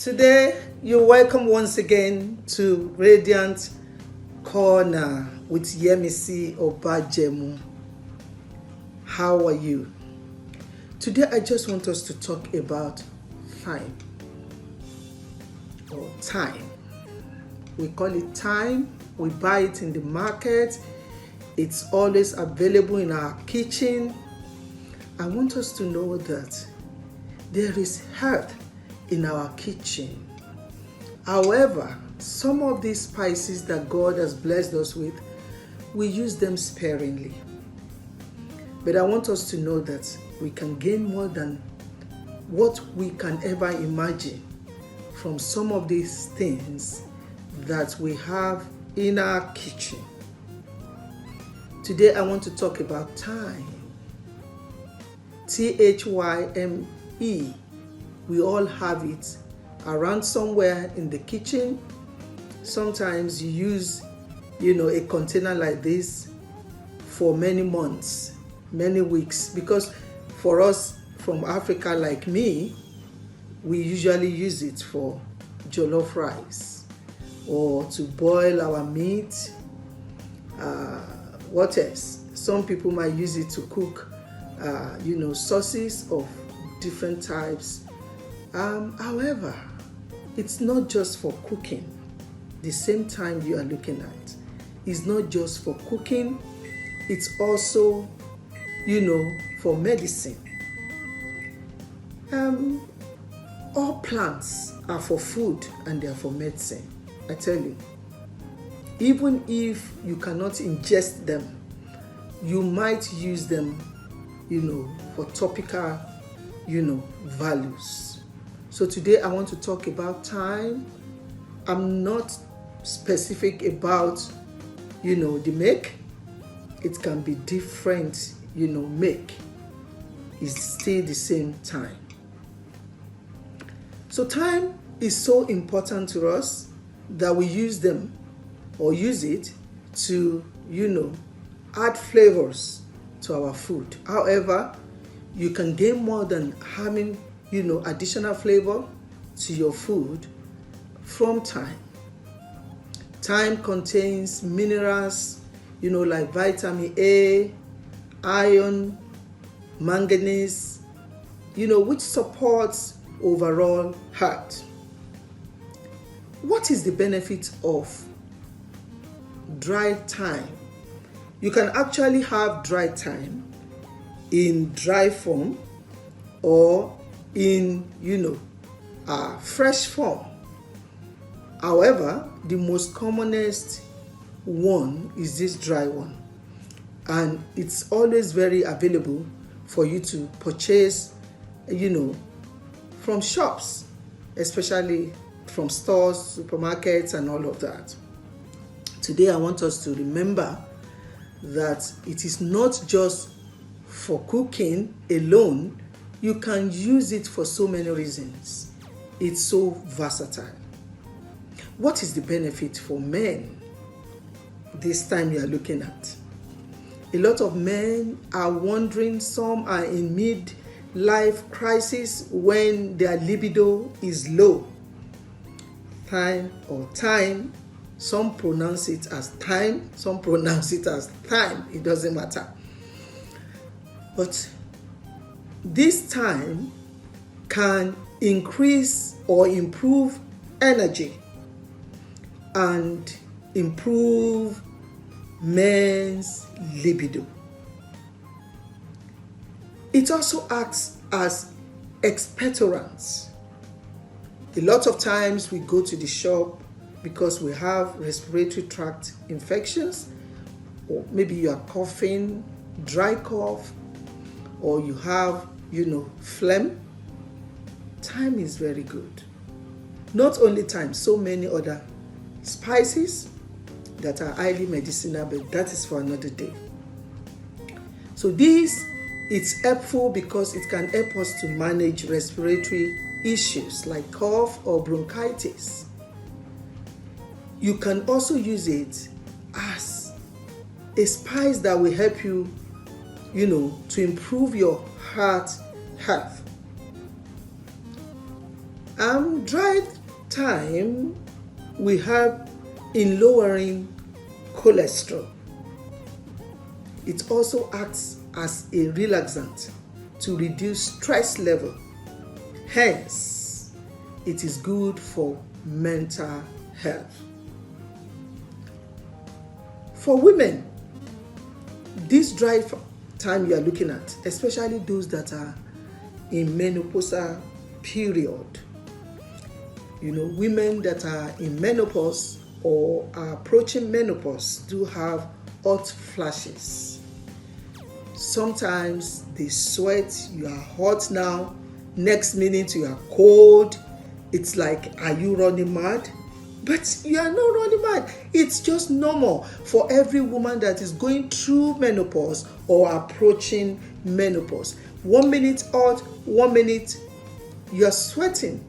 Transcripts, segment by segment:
Today, you're welcome once again to Radiant Corner with Yemisi Obajemu. How are you? Today, I just want us to talk about thyme or thyme. We call it thyme. We buy it in the market. It's always available in our kitchen. I want us to know that there is health in our kitchen. However, some of these spices that God has blessed us with, we use them sparingly. But I want us to know that we can gain more than what we can ever imagine from some of these things that we have in our kitchen. Today I want to talk about thyme. Thyme. We all have it around somewhere in the kitchen. Sometimes you use, a container like this for many months, many weeks. Because for us from Africa like me, we usually use it for jollof rice or to boil our meat. What else? Some people might use it to cook, sauces of different types. However, it's not just for cooking. The same thyme you are looking at is not just for cooking. It's also, for medicine. All plants are for food and they are for medicine. I tell you. Even if you cannot ingest them, you might use them, for topical, values. So today I want to talk about thyme. I'm not specific about, the make. It can be different, make. It's still the same thyme. So thyme is so important to us that we use them or use it to, add flavors to our food. However, you can gain more than having, additional flavor to your food from thyme. Thyme contains minerals, like vitamin A, iron, manganese, which supports overall health. What is the benefit of dried thyme? You can actually have dried thyme in dry form or in, fresh form. However, the most commonest one is this dry one. And it's always very available for you to purchase, from shops, especially from stores, supermarkets, and all of that. Today, I want us to remember that it is not just for cooking alone. You can use it for so many reasons. It's so versatile. What is the benefit for men this time you are looking at? A lot of men are wondering, some are in mid-life crisis when their libido is low. Thyme or thyme, some pronounce it as thyme, some pronounce it as thyme. It doesn't matter. But this thyme can increase or improve energy and improve men's libido. It also acts as expectorants. A lot of times we go to the shop because we have respiratory tract infections, or maybe you are coughing, dry cough, or you have, phlegm. Thyme is very good. Not only thyme, so many other spices that are highly medicinal, but that is for another day. So it's helpful because it can help us to manage respiratory issues like cough or bronchitis. You can also use it as a spice that will help you, to improve your heart health. Dried thyme will help in lowering cholesterol. It also acts as a relaxant to reduce stress level. Hence, it is good for mental health. For women, this dry time you are looking at, especially those that are in menopausal period, women that are in menopause or are approaching menopause do have hot flashes. Sometimes they sweat, you are hot now, next minute you are cold. It's like, are you running mad? But you are not running mad. It's just normal for every woman that is going through menopause or approaching menopause. 1 minute hot, 1 minute you are sweating.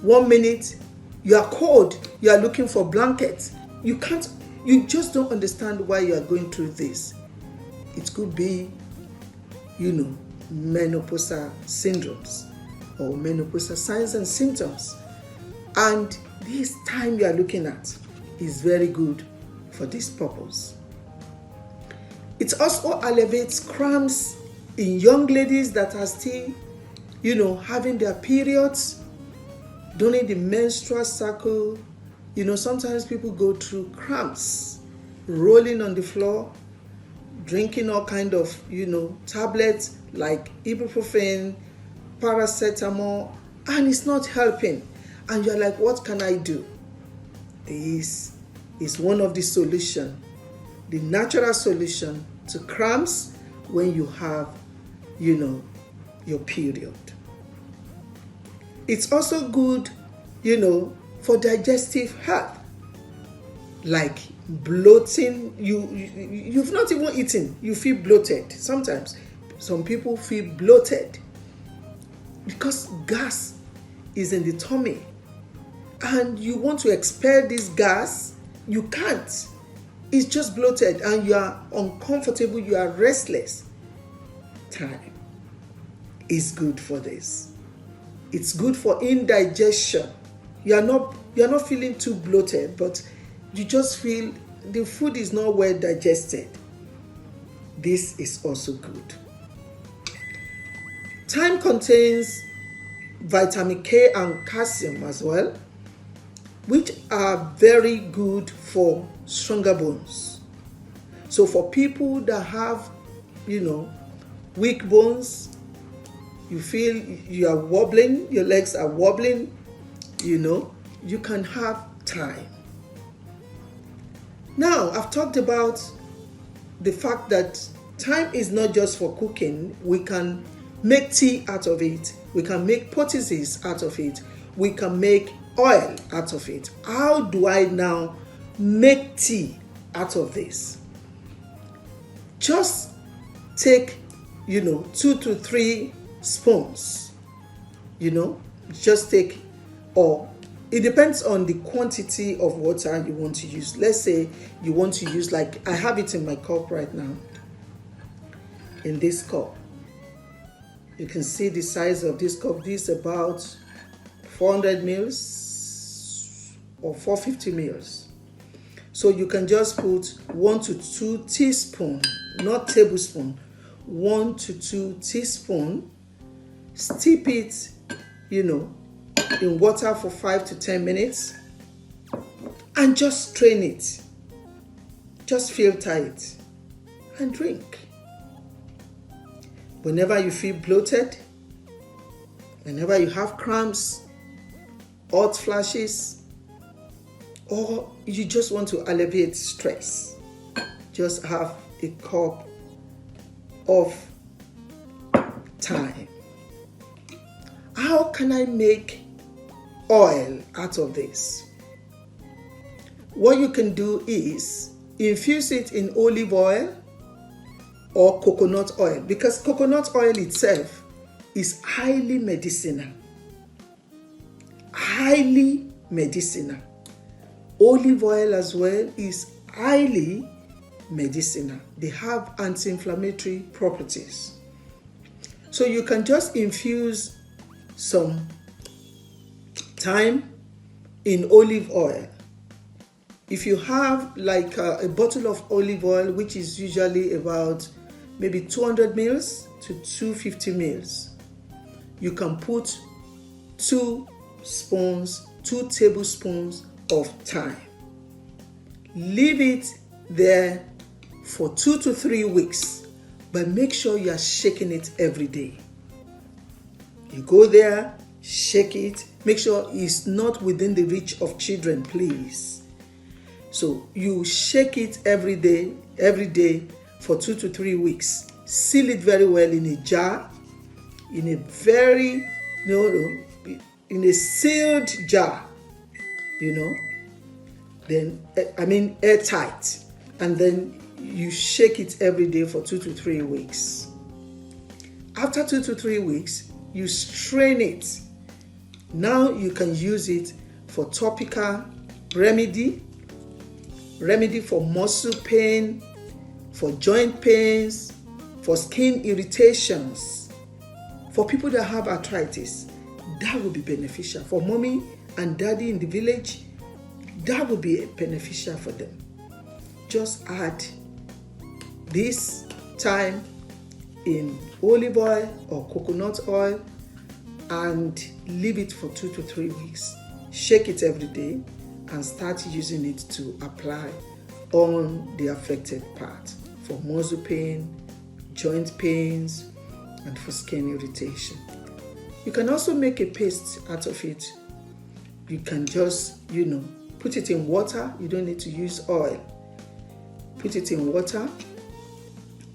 1 minute you are cold, you are looking for blankets. You just don't understand why you are going through this. It could be, menopausal syndromes or menopausal signs and symptoms. And this time you are looking at is very good for this purpose. It also alleviates cramps in young ladies that are still, having their periods during the menstrual cycle. Sometimes people go through cramps, rolling on the floor, drinking all kind of, tablets like ibuprofen, paracetamol, and it's not helping. And you're like, what can I do? This is one of the solutions, the natural solution to cramps when you have, your period. It's also good, for digestive health, like bloating. You've not even eaten, you feel bloated. Sometimes some people feel bloated because gas is in the tummy and you want to expel this gas, you can't. It's just bloated and you are uncomfortable, you are restless. Thyme is good for this. It's good for indigestion. You're not feeling too bloated, but you just feel the food is not well digested. This is also good. Thyme contains vitamin K and calcium as well, which are very good for stronger bones. So for people that have, weak bones, you feel you are wobbling, your legs are wobbling, you can have thyme. Now, I've talked about the fact that thyme is not just for cooking. We can make tea out of it. We can make poultices out of it. We can make oil out of it. How do I now make tea out of this? Just take, 2 to 3 spoons. Just take, or it depends on the quantity of water you want to use. Let's say you want to use, like I have it in my cup right now. In this cup, you can see the size of this cup. This is about 400 mils or 450 mils. So you can just put 1 to 2 teaspoons, not tablespoon, 1 to 2 teaspoons. Steep it, in water for 5 to 10 minutes and just strain it. Just filter it and drink. Whenever you feel bloated, whenever you have cramps, hot flashes, or you just want to alleviate stress, just have a cup of thyme. How can I make oil out of this? What you can do is infuse it in olive oil or coconut oil, because coconut oil itself is highly medicinal. Highly medicinal. Olive oil as well is highly medicinal. They have anti-inflammatory properties. So you can just infuse some Thyme in olive oil. If you have like a bottle of olive oil, which is usually about maybe 200 mils to 250 mils, you can put 2 tablespoons of thyme. Leave it there for 2 to 3 weeks, but make sure you are shaking it every day. You go there, shake it, make sure it's not within the reach of children, please. So you shake it every day for 2 to 3 weeks. Seal it very well in a jar, in a sealed jar, then airtight, and then you shake it every day for 2 to 3 weeks. After 2 to 3 weeks, you strain it. Now you can use it for topical remedy for muscle pain, for joint pains, for skin irritations. For people that have arthritis, that will be beneficial. For mommy and daddy in the village, that will be beneficial for them. Just add this thyme in olive oil or coconut oil and leave it for 2 to 3 weeks. Shake it every day and start using it to apply on the affected part for muscle pain, joint pains, and for skin irritation. You can also make a paste out of it. You can just, put it in water. You don't need to use oil. Put it in water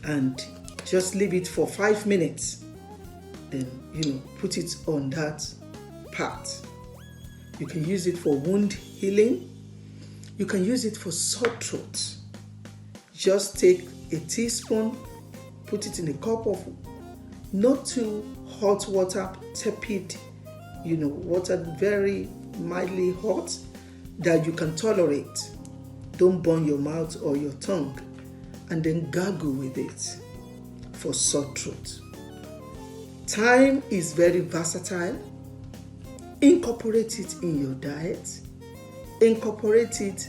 and just leave it for 5 minutes. Then, put it on that part. You can use it for wound healing. You can use it for sore throat. Just take a teaspoon, put it in a cup of not too hot water, tepid, water very mildly hot that you can tolerate. Don't burn your mouth or your tongue, and then gargle with it for sore throat. Thyme is very versatile. Incorporate it in your diet. Incorporate it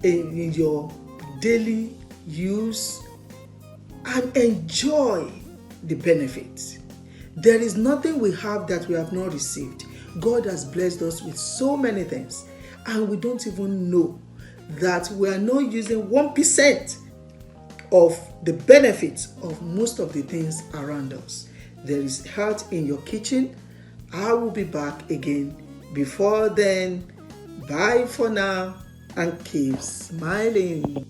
in your daily use and enjoy the benefits. There is nothing we have that we have not received. God has blessed us with so many things, and we don't even know that we are not using 1% of the benefits of most of the things around us. There is health in your kitchen. I will be back again. Before then, bye for now and keep smiling.